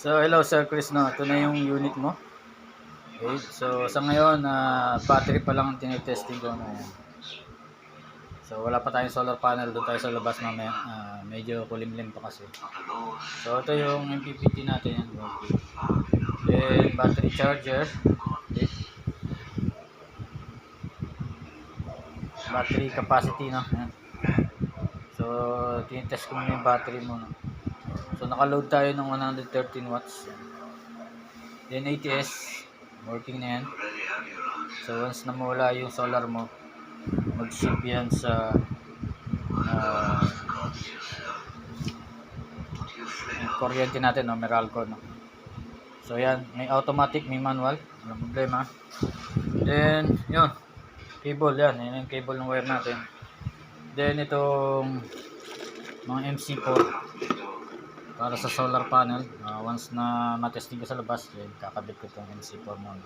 So, hello Sir Chris, no? Ito na yung unit mo. Okay. So, sa ngayon, battery pa lang ang tinitesting ko. No? Ayan. So, wala pa tayong solar panel. Doon tayo sa labas mamaya. Medyo kulimlim pa kasi. So, ito yung MPPT natin. Yan. Okay. Then, battery charger. Okay. Battery capacity, no? Ayan. So, tinitest ko muna yung battery mo. No? So, naka-load tayo ng 113 watts. Yan. Then, ATS. Working na yan. So once na mawala yung solar mo, mag-shift yan sa kuryente natin, no? Meralco, no? So yan, may automatic, may manual, walang problema. Then yun, cable yan, yun yung cable ng wire natin. Then itong mga MC4 para sa solar panel. Once na matesting ko sa labas, then kakabit ko itong MC4 mo.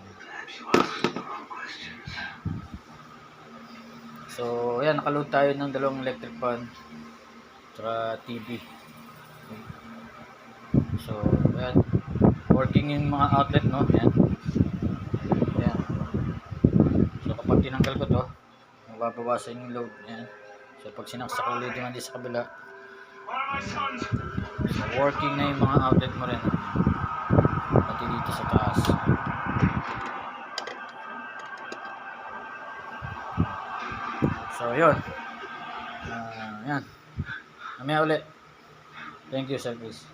So, ayan, nakaload tayo ng dalawang electric fan at TV. So, ayan, working yung mga outlet, no? Ayan. Ayan. So, kapag tinanggal ko to, mababawasan yung load. Ayan. So, pag sinaksak ulit yung sa kabila, so, working na yung mga outlet mo rin. Pati dito sa taas. So, yun. Ayan. Mamaya ulit. Thank you, Sir Chris.